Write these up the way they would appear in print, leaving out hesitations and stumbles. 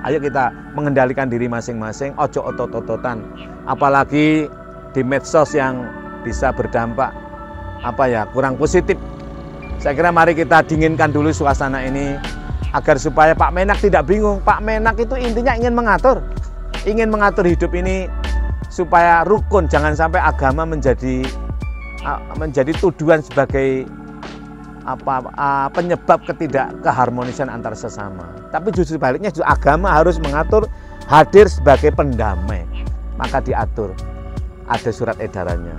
Ayo kita mengendalikan diri masing-masing, ojo otot-ototan, apalagi di medsos yang bisa berdampak kurang positif. Saya kira mari kita dinginkan dulu suasana ini agar supaya Pak Menak tidak bingung. Pak Menak itu intinya ingin mengatur hidup ini supaya rukun, jangan sampai agama menjadi tuduhan sebagai penyebab ketidakkeharmonisan antar sesama. Tapi justru sebaliknya, agama harus mengatur, hadir sebagai pendamai. Maka diatur, ada surat edarannya.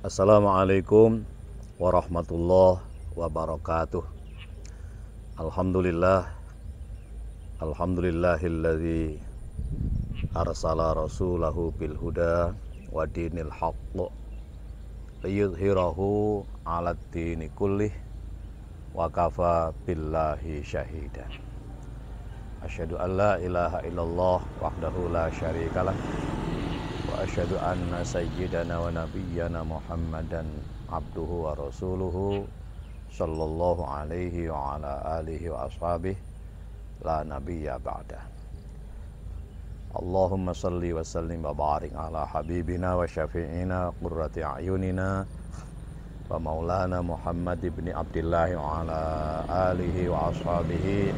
Assalamualaikum warahmatullahi wabarakatuh. Alhamdulillahilladzi arsala rasulahu bil huda wa dinil haqq liyudhhirahu 'alad dini kullih wa kafa billahi syahidan. Asyhadu an la ilaha illallah wahdahu la syarikalah wa asyhadu anna sayyidana wa nabiyyana Muhammadan abduhu wa rasuluhu sallallahu alaihi wa ala alihi wa ashabihi la nabiyya ba'dah. Allahumma salli wa sallim wa barik ala habibina wa syafi'ina qurrati a'yunina wa maulana Muhammad ibn Abdillah wa ala alihi wa ashabihi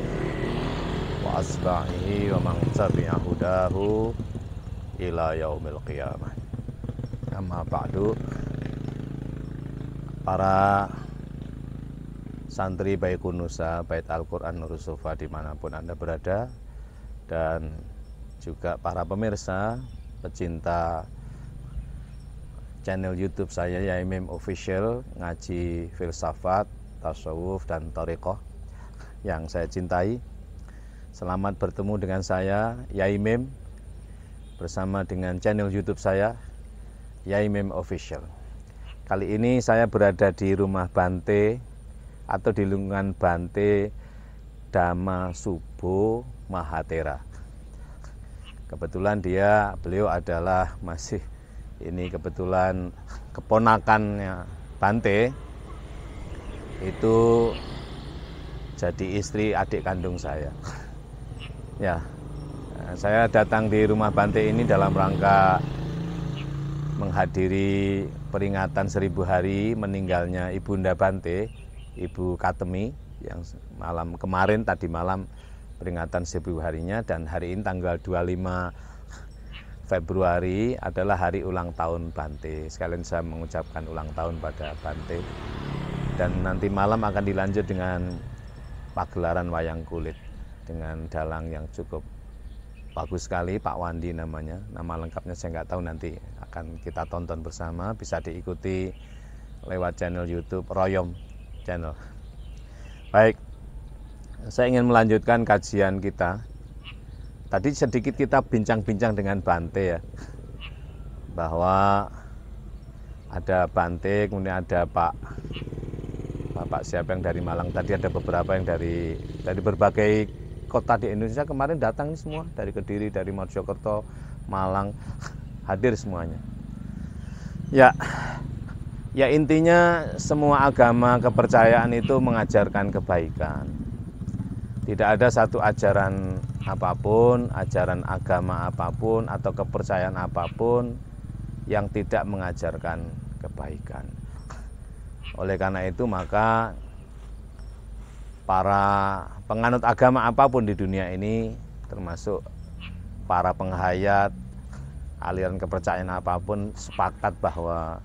wa asba'ihi wa man tabi'a hudahu ila yaumil qiyamah. Amma ba'du. Para santri Baikunusa, Bait Al-Quran Nurus Sofa dimanapun Anda berada, dan juga para pemirsa pecinta channel YouTube saya Yaimim Official, ngaji filsafat, tasawuf dan thariqah yang saya cintai. Selamat bertemu dengan saya Yaimim bersama dengan channel YouTube saya Yaimim Official. Kali ini saya berada di rumah Bante atau di lingkungan Bante Dhamma Subo Mahatera. Kebetulan beliau adalah kebetulan keponakannya Bante, itu jadi istri adik kandung saya. Ya, saya datang di rumah Bante ini dalam rangka menghadiri peringatan 1000 hari meninggalnya Ibunda Bante, Ibu Katemi, yang tadi malam peringatan 1000 harinya, dan hari ini tanggal 25 Februari adalah hari ulang tahun Bante. Sekalian saya mengucapkan ulang tahun pada Bante. Dan nanti malam akan dilanjut dengan pagelaran wayang kulit dengan dalang yang cukup bagus sekali, Pak Wandi namanya. Nama lengkapnya saya nggak tahu, nanti akan kita tonton bersama. Bisa diikuti lewat channel YouTube Royom Channel. Baik, saya ingin melanjutkan kajian kita. Tadi sedikit kita bincang-bincang dengan Bante ya, bahwa ada Bante, kemudian ada Bapak siapa yang dari Malang, tadi ada beberapa yang dari berbagai kota di Indonesia kemarin datang semua, dari Kediri, dari Mojokerto, Malang, hadir semuanya. Ya intinya semua agama kepercayaan itu mengajarkan kebaikan. Tidak ada satu ajaran apapun, ajaran agama apapun atau kepercayaan apapun yang tidak mengajarkan kebaikan. Oleh karena itu maka para penganut agama apapun di dunia ini, termasuk para penghayat aliran kepercayaan apapun, sepakat bahwa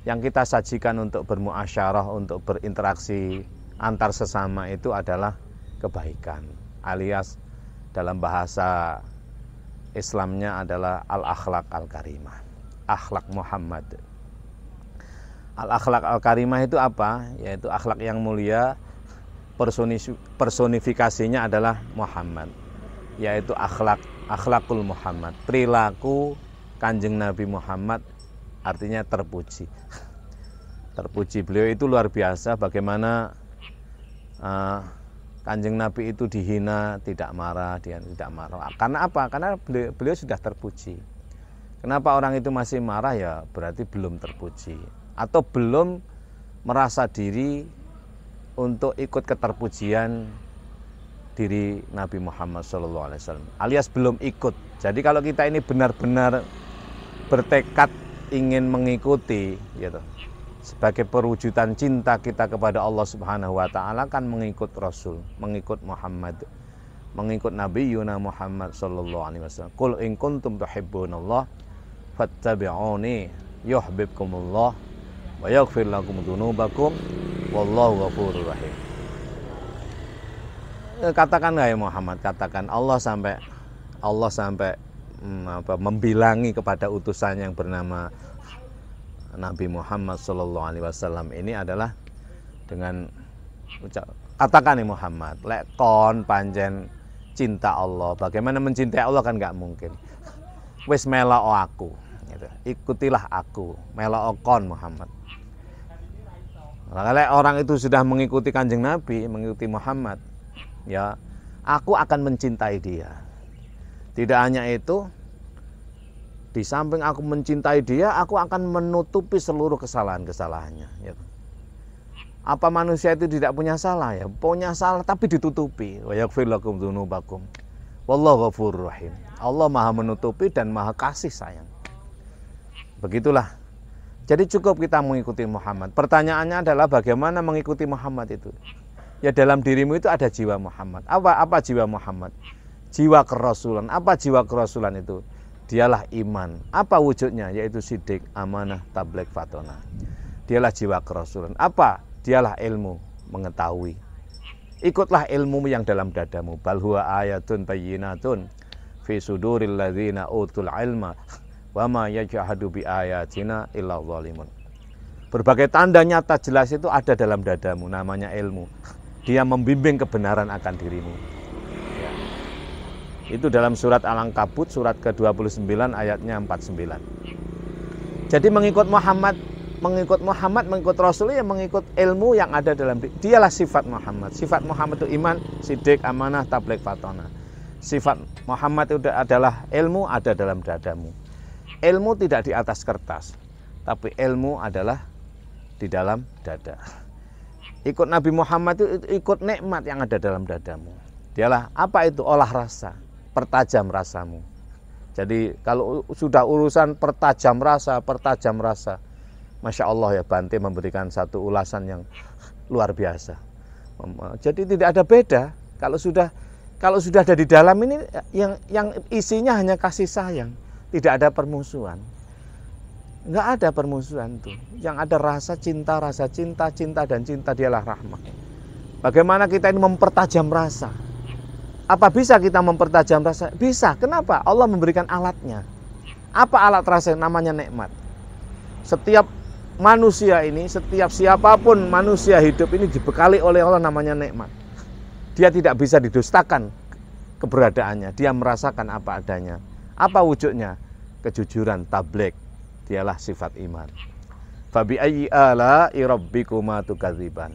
yang kita sajikan untuk bermuasyarah, untuk berinteraksi antar sesama itu adalah kebaikan, alias dalam bahasa Islamnya adalah al-akhlaq al-karimah, akhlak Muhammad. Al-akhlaq al-karimah itu apa? Yaitu akhlak yang mulia, personifikasinya adalah Muhammad, yaitu akhlak akhlakul Muhammad, perilaku Kanjeng Nabi Muhammad artinya terpuji. Terpuji, beliau itu luar biasa bagaimana Kanjeng Nabi itu dihina, tidak marah, dia tidak marah. Karena apa? Karena beliau sudah terpuji. Kenapa orang itu masih marah? Ya berarti belum terpuji atau belum merasa diri untuk ikut keterpujian diri Nabi Muhammad SAW, alias belum ikut. Jadi kalau kita ini benar-benar bertekad ingin mengikuti, gitu, sebagai perwujudan cinta kita kepada Allah Subhanahu Wa Taala, kan mengikut Rasul, mengikut Muhammad, mengikut Nabi Yuna Muhammad Sallallahu Alaihi Wasallam. Qul in kuntum tuhibbunallah fattabi'uni yuhibbukumullah wa yaghfir lakum dzunubakum wallahu ghafurur rahim. Katakan ya Muhammad, katakan Allah sampai membilangi kepada utusannya yang bernama Nabi Muhammad Sallallahu Alaihi Wasallam ini adalah dengan katakan nih Muhammad, lek kon panjen cinta Allah, bagaimana mencintai Allah kan nggak mungkin. Wis melok aku, gitu. Ikutilah aku, melok kon Muhammad. Kalau orang itu sudah mengikuti Kanjeng Nabi, mengikuti Muhammad, ya aku akan mencintai dia. Tidak hanya itu, di samping aku mencintai dia, aku akan menutupi seluruh kesalahan-kesalahannya. Gitu. Apa manusia itu tidak punya salah? Ya punya salah tapi ditutupi. Wa yaghfir lakum dzunubakum wallahu ghafurur rahim. Allah Maha menutupi dan Maha kasih sayang. Begitulah. Jadi cukup kita mengikuti Muhammad. Pertanyaannya adalah bagaimana mengikuti Muhammad itu? Ya dalam dirimu itu ada jiwa Muhammad. Apa jiwa Muhammad? Jiwa kerasulan. Apa jiwa kerasulan itu? Dialah iman. Apa wujudnya? Yaitu sidik, amanah, tabligh, fatona. Dialah jiwa kerasulan. Apa? Dialah ilmu, mengetahui. Ikutlah ilmu yang dalam dadamu. Bal huwa ayatun bayyinatun fi suduril ladzina utul ilma wa ma yajhadu bi ayatina illa zalimun. Berbagai tanda nyata jelas itu ada dalam dadamu, namanya ilmu. Dia membimbing kebenaran akan dirimu. Ya. Itu dalam surat Al-Ankabut surat ke-29 ayatnya 49. Jadi mengikut Muhammad, mengikut Rasul, ya mengikut ilmu yang ada dalam diri. Dialah sifat Muhammad. Sifat Muhammad itu iman, sidik, amanah, tabligh, fatona. Sifat Muhammad itu adalah ilmu ada dalam dadamu. Ilmu tidak di atas kertas, tapi ilmu adalah di dalam dada. Ikut Nabi Muhammad itu ikut nikmat yang ada dalam dadamu. Dialah apa itu? Olah rasa, pertajam rasamu. Jadi kalau sudah urusan pertajam rasa, Masya Allah ya, Bante memberikan satu ulasan yang luar biasa. Jadi tidak ada beda kalau sudah ada di dalam ini yang isinya hanya kasih sayang, tidak ada permusuhan. Enggak ada permusuhan tuh. Yang ada rasa cinta dan cinta dialah rahmat. Bagaimana kita ini mempertajam rasa? Apa bisa kita mempertajam rasa? Bisa. Kenapa? Allah memberikan alatnya. Apa alat rasa? Namanya nikmat. Setiap manusia ini, setiap siapapun manusia hidup ini dibekali oleh Allah namanya nikmat. Dia tidak bisa didustakan keberadaannya. Dia merasakan apa adanya. Apa wujudnya? Kejujuran, tabligh. Dialah sifat iman. Fabi ayyi ala'i rabbikuma tukadziban.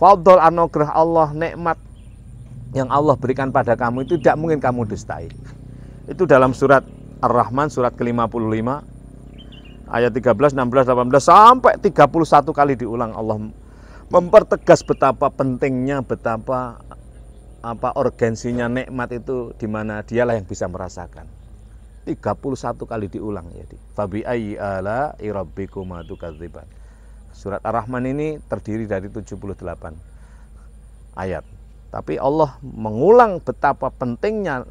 Fadl anugerah Allah, nikmat yang Allah berikan pada kamu itu tidak mungkin kamu dustai. Itu dalam surat Ar-Rahman surat ke-55 ayat 13, 16, 18 sampai 31 kali diulang. Allah mempertegas betapa pentingnya, betapa urgensinya nikmat itu, di mana dialah yang bisa merasakan. 31 kali diulang ya. Fabi ayyi ala'i rabbikuma tukadziban. Surat Ar-Rahman ini terdiri dari 78 ayat. Tapi Allah mengulang betapa pentingnya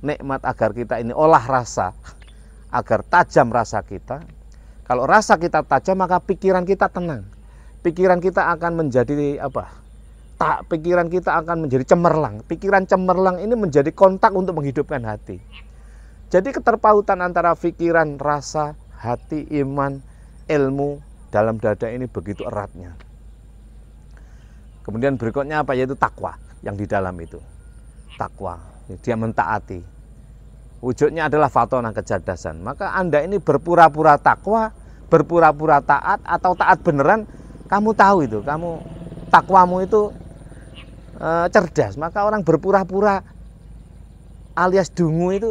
nikmat agar kita ini olah rasa, agar tajam rasa kita. Kalau rasa kita tajam, maka pikiran kita tenang. Pikiran kita akan menjadi pikiran kita akan menjadi cemerlang. Pikiran cemerlang ini menjadi kontak untuk menghidupkan hati. Jadi keterpautan antara pikiran, rasa, hati, iman, ilmu dalam dada ini begitu eratnya. Kemudian berikutnya apa? Yaitu takwa yang di dalam itu. Takwa, dia mentaati. wujudnya adalah fatona, kecerdasan. Maka Anda ini berpura-pura takwa, berpura-pura taat, atau taat beneran, kamu tahu itu, kamu takwamu itu cerdas. Maka orang berpura-pura alias dungu itu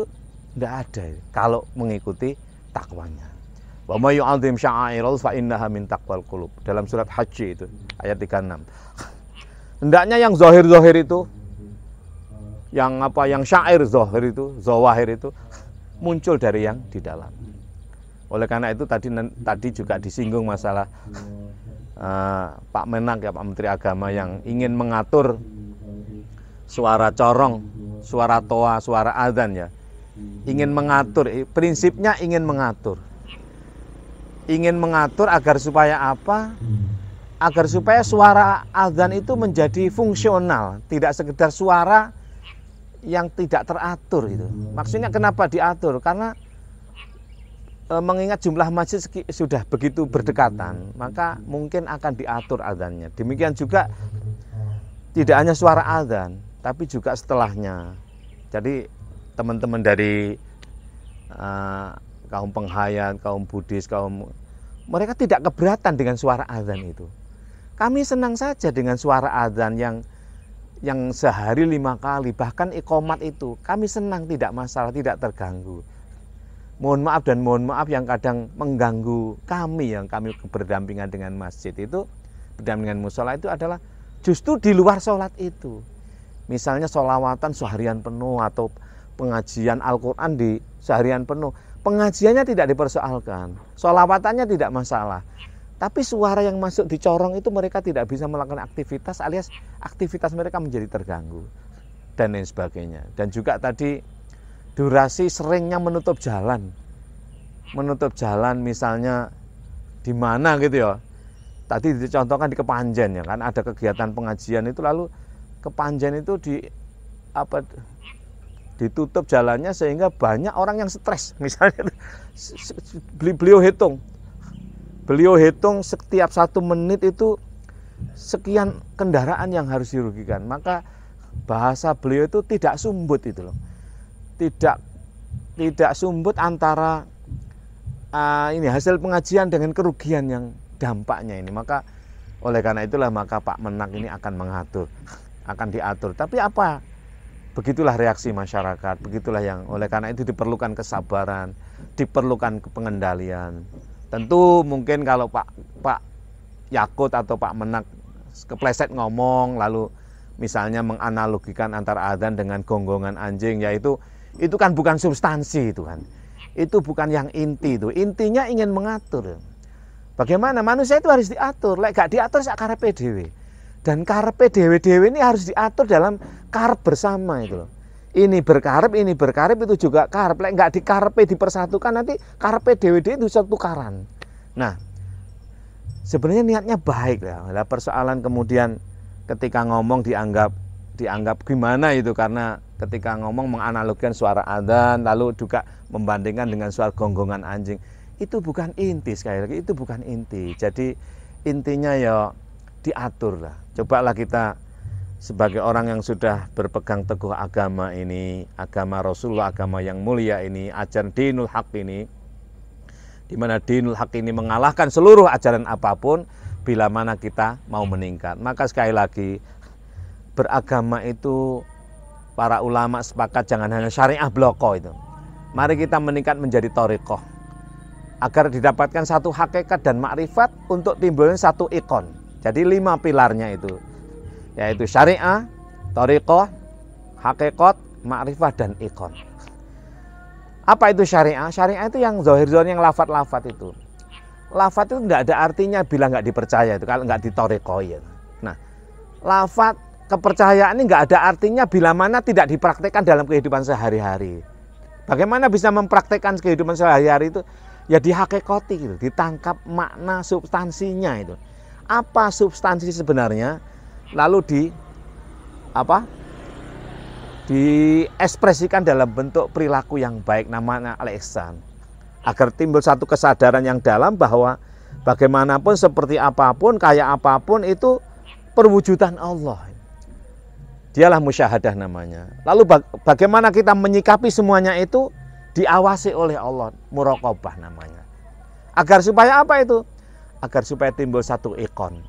tidak ada kalau mengikuti takwanya. Wa may yu'azzim sya'airallah fa innaha min taqwal qulub. Dalam surat Haji itu ayat 36. Hendaknya yang zahir-zahir itu, yang syair zahir itu, zawahir itu muncul dari yang di dalam. Oleh karena itu tadi juga disinggung masalah Pak Menak ya, Pak Menteri Agama yang ingin mengatur suara corong, suara toa, suara adzan ya. Ingin mengatur, prinsipnya ingin mengatur. Ingin mengatur agar supaya apa? Agar supaya suara adzan itu menjadi fungsional, tidak sekedar suara yang tidak teratur itu. Maksudnya kenapa diatur? Karena mengingat jumlah masjid sudah begitu berdekatan, maka mungkin akan diatur adzannya. Demikian juga tidak hanya suara adzan, tapi juga setelahnya. Jadi teman-teman dari kaum penghayat, kaum Buddhis, mereka tidak keberatan dengan suara adzan itu. Kami senang saja dengan suara adzan yang sehari 5 kali, bahkan iqomat itu kami senang, tidak masalah, tidak terganggu. Mohon maaf dan mohon maaf yang kadang mengganggu kami, yang kami berdampingan dengan masjid itu, berdampingan musola itu adalah justru di luar sholat itu. Misalnya sholawatan seharian penuh atau pengajian Al-Quran di seharian penuh. Pengajiannya tidak dipersoalkan, sholawatannya tidak masalah. Tapi suara yang masuk di corong itu mereka tidak bisa melakukan aktivitas, alias aktivitas mereka menjadi terganggu dan lain sebagainya. Dan juga tadi durasi seringnya menutup jalan misalnya di mana gitu ya. Tadi dicontohkan di Kepanjen ya kan, ada kegiatan pengajian itu, lalu Kepanjen itu ditutup jalannya sehingga banyak orang yang stres. Misalnya beliau hitung setiap 1 menit itu sekian kendaraan yang harus dirugikan. Maka bahasa beliau itu tidak sumbut itu loh. Tidak sumbut antara ini hasil pengajian dengan kerugian yang dampaknya ini. Maka oleh karena itulah maka Pak Menak ini akan mengatur, akan diatur. Tapi apa? Begitulah reaksi masyarakat, begitulah yang oleh karena itu diperlukan kesabaran, diperlukan pengendalian. Tentu mungkin kalau Pak Yakut atau Pak Menak kepleset ngomong, lalu misalnya menganalogikan antara adzan dengan gonggongan anjing, yaitu itu kan bukan substansi itu kan. Itu bukan yang inti itu. Intinya ingin mengatur. Bagaimana manusia itu harus diatur, lek gak diatur sak karepe dhewe. Dan karepe dhewe-dhewe ini harus diatur dalam karep bersama itu loh. Ini berkarep itu juga karep. Lek gak dikarepe dipersatukan, nanti karepe dhewe-dhewe itu tukaran. Nah, sebenarnya niatnya baik ya. Lah persoalan kemudian ketika ngomong dianggap gimana itu, karena ketika ngomong menganalogikan suara adzan lalu juga membandingkan dengan suara gonggongan anjing, itu bukan inti. Sekali lagi itu bukan inti. Jadi intinya ya diatur lah. Cobalah kita sebagai orang yang sudah berpegang teguh agama ini, agama Rasulullah, agama yang mulia ini, ajaran dinul haq ini, di mana dinul haq ini mengalahkan seluruh ajaran apapun bila mana kita mau meningkat. Maka sekali lagi, beragama itu para ulama sepakat jangan hanya syariah bloko itu. Mari kita meningkat menjadi thariqah, agar didapatkan satu hakikat dan makrifat untuk timbulnya satu ikon. Jadi 5 pilarnya itu, yaitu syariah, thariqah, hakikat, makrifat, dan ikon. Apa itu syariah? Syariah itu yang zahir-zahir, yang lafat-lafat itu. Lafat itu tidak ada artinya bila nggak dipercaya itu, kalau nggak dithariqahi. Nah, lafat kepercayaan ini nggak ada artinya bila mana tidak dipraktekkan dalam kehidupan sehari-hari. Bagaimana bisa mempraktekkan kehidupan sehari-hari itu? Ya dihakikati gitu, ditangkap makna substansinya itu. Apa substansi sebenarnya? Lalu diekspresikan dalam bentuk perilaku yang baik, namanya al-ihsan. Agar timbul satu kesadaran yang dalam bahwa bagaimanapun, seperti apapun, kayak apapun itu perwujudan Allah. Dialah musyahadah namanya. Lalu bagaimana kita menyikapi semuanya itu? diawasi oleh Allah, muraqabah namanya. Agar supaya apa itu? Agar supaya timbul satu ikon,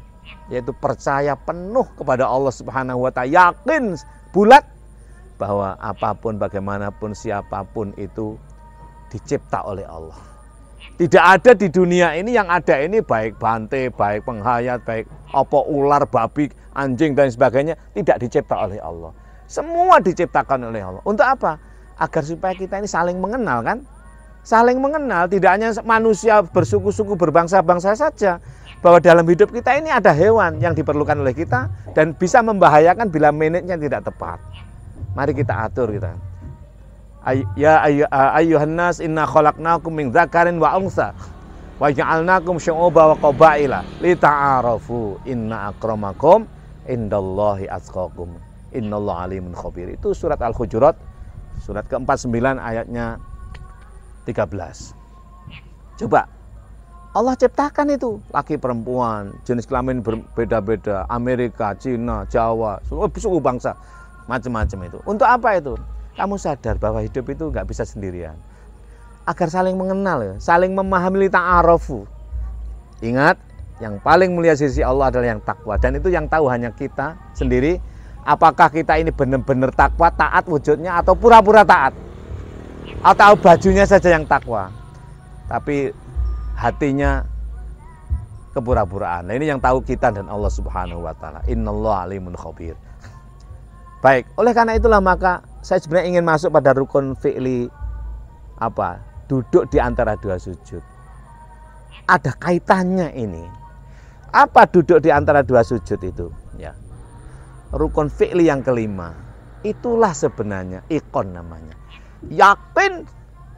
yaitu percaya penuh kepada Allah Subhanahu wa Ta'ala, yakin bulat bahwa apapun, bagaimanapun, siapapun itu dicipta oleh Allah. Tidak ada di dunia ini, yang ada ini baik bante, baik penghayat, baik apa ular, babi, anjing dan sebagainya tidak dicipta oleh Allah. Semua diciptakan oleh Allah. Untuk apa? Agar supaya kita ini saling mengenal kan? Saling mengenal, tidak hanya manusia bersuku-suku, berbangsa-bangsa saja. Bahwa dalam hidup kita ini ada hewan yang diperlukan oleh kita dan bisa membahayakan bila menitnya tidak tepat. Mari kita atur kita. Ya ayyuhan nas inna khalaqnakum min dzakarin wa untha wa ja'alnakum syu'uban wa qabaila lita'arafu inna akramakum indallahi atqakum innallaha alimun khabir. Itu surat Al-Hujurat surat ke-49 ayatnya 13. Coba Allah ciptakan itu laki perempuan, jenis kelamin berbeda-beda, Amerika, Cina, Jawa, suku bangsa macam-macam itu. Untuk apa itu? Kamu sadar bahwa hidup itu nggak bisa sendirian. Agar saling mengenal, ya, saling memahami ta'arufu. Ingat, yang paling mulia sisi Allah adalah yang takwa. Dan itu yang tahu hanya kita sendiri. Apakah kita ini benar-benar takwa, taat wujudnya, atau pura-pura taat. Atau bajunya saja yang takwa. Tapi hatinya kepura-puraan. Nah, ini yang tahu kita dan Allah Subhanahu wa Ta'ala. Innallaha alimun khabir. Baik, oleh karena itulah maka saya sebenarnya ingin masuk pada rukun fi'li apa? Duduk di antara dua sujud. Ada kaitannya ini. Apa duduk di antara dua sujud itu? Ya. Rukun fi'li yang kelima. Itulah sebenarnya ikon namanya. Yakin,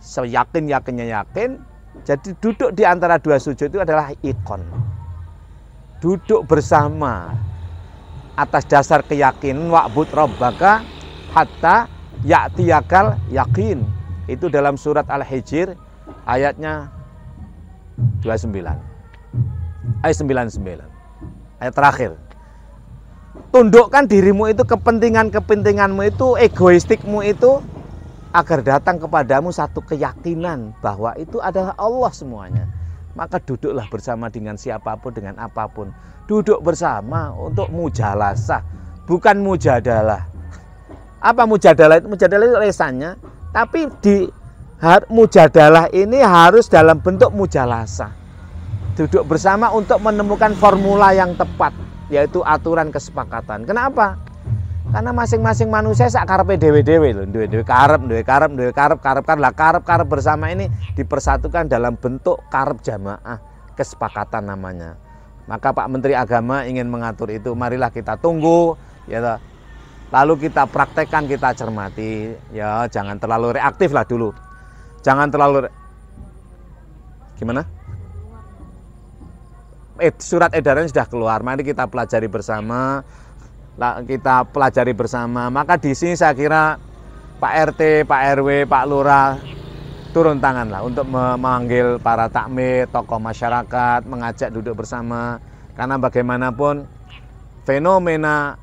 seyakin-yakinnya yakin. Jadi duduk di antara dua sujud itu adalah ikon. Duduk bersama atas dasar keyakinan wa'bud rabbaka hatta ya'tiyakal yakin. Itu dalam surat Al-Hijr ayatnya 29. Ayat 99. Ayat terakhir. Tundukkan dirimu itu, kepentinganmu itu, egoistikmu itu agar datang kepadamu satu keyakinan bahwa itu adalah Allah semuanya. Maka duduklah bersama dengan siapapun, dengan apapun. Duduk bersama untuk mujalasah, bukan mujadalah. Apa mujadalah itu? Mujadalah itu lesannya, tapi di mujadalah ini harus dalam bentuk mujalasah. Duduk bersama untuk menemukan formula yang tepat, yaitu aturan kesepakatan. Kenapa? Karena masing-masing manusia sak karepe dhewe-dhewe lho, duwe karep bersama ini dipersatukan dalam bentuk karep jamaah, kesepakatan namanya. Maka Pak Menteri Agama ingin mengatur itu, marilah kita tunggu ya. Lalu kita praktekkan, kita cermati ya, jangan terlalu reaktif lah dulu. Jangan terlalu gimana? Surat edaran sudah keluar, mari kita pelajari bersama. Maka di sini saya kira Pak RT, Pak RW, Pak Lurah turun tangan lah untuk memanggil para takmir, tokoh masyarakat, mengajak duduk bersama. Karena bagaimanapun fenomena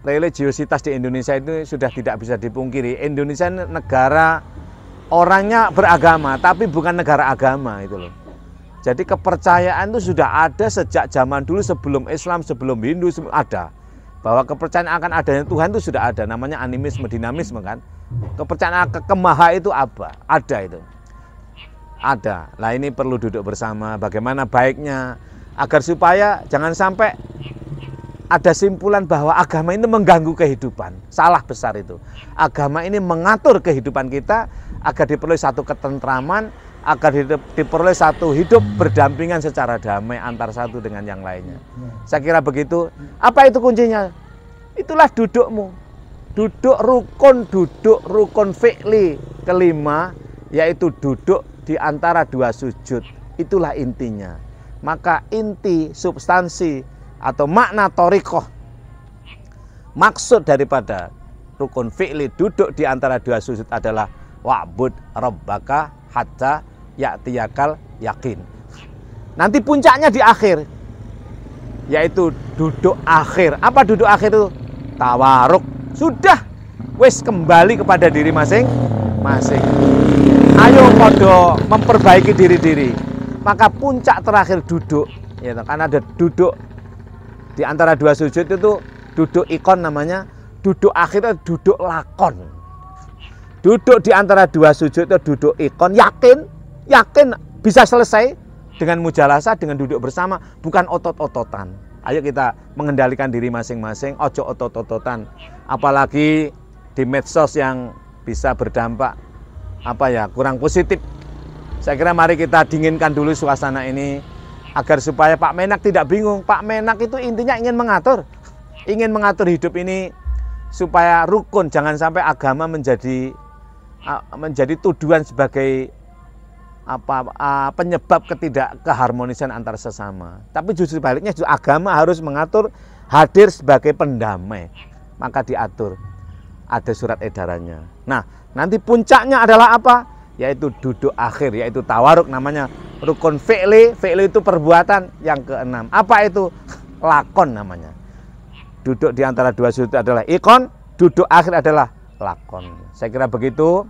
religiositas di Indonesia itu sudah tidak bisa dipungkiri. Indonesia negara orangnya beragama, tapi bukan negara agama itu loh. Jadi kepercayaan itu sudah ada sejak zaman dulu, sebelum Islam, sebelum Hindu ada. Bahwa kepercayaan akan adanya Tuhan itu sudah ada, namanya animisme, dinamisme kan. Kepercayaan kemaha itu apa? Ada itu. Ada. Nah ini perlu duduk bersama, bagaimana baiknya agar supaya jangan sampai ada simpulan bahwa agama ini mengganggu kehidupan. Salah besar itu. Agama ini mengatur kehidupan kita agar diperoleh satu ketentraman, agar diperoleh satu hidup berdampingan secara damai antar satu dengan yang lainnya. Saya kira begitu. Apa itu kuncinya? Itulah dudukmu. Duduk rukun fi'li kelima, yaitu duduk di antara dua sujud. Itulah intinya. Maka inti, substansi atau makna thariqah, maksud daripada rukun fi'li duduk di antara dua sujud adalah wa'bud rabbaka hatta ya'tiyakal yakin. Nanti puncaknya di akhir, yaitu duduk akhir. Apa duduk akhir itu? Tawaruk. Sudah, wis kembali kepada diri masing-masing. Ayo podo memperbaiki diri-diri. Maka puncak terakhir duduk, ya, karena ada duduk di antara dua sujud itu duduk ikon namanya, duduk akhirnya duduk lakon. Duduk di antara dua sujud itu duduk ikon, yakin bisa selesai dengan mujalasah, dengan duduk bersama, bukan otot-ototan. Ayo kita mengendalikan diri masing-masing, ojo otot-ototan. Apalagi di medsos yang bisa berdampak kurang positif. Saya kira mari kita dinginkan dulu suasana ini agar supaya Pak Menak tidak bingung. Pak Menak itu intinya ingin mengatur hidup ini supaya rukun, jangan sampai agama menjadi tuduhan sebagai penyebab ketidakkeharmonisan antar sesama. Tapi justru sebaliknya, justru agama harus mengatur, hadir sebagai pendamai. Maka diatur, ada surat edarannya. Nah, nanti puncaknya adalah apa? Yaitu duduk akhir, yaitu tawaruk, namanya rukun fi'li. Fi'li itu perbuatan. Yang keenam, apa itu? Lakon namanya. Duduk di antara dua sudut adalah ikon, duduk akhir adalah lakon. Saya kira begitu.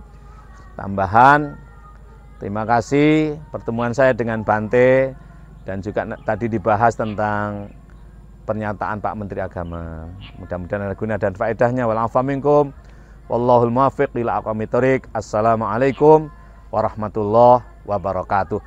Tambahan, terima kasih pertemuan saya dengan Bante, dan juga tadi dibahas tentang pernyataan Pak Menteri Agama. Mudah-mudahan ada guna dan faedahnya. Wal-afu minkum. Wallahul muwaffiq ila aqwamit thoriq. Assalamualaikum warahmatullahi wabarakatuh.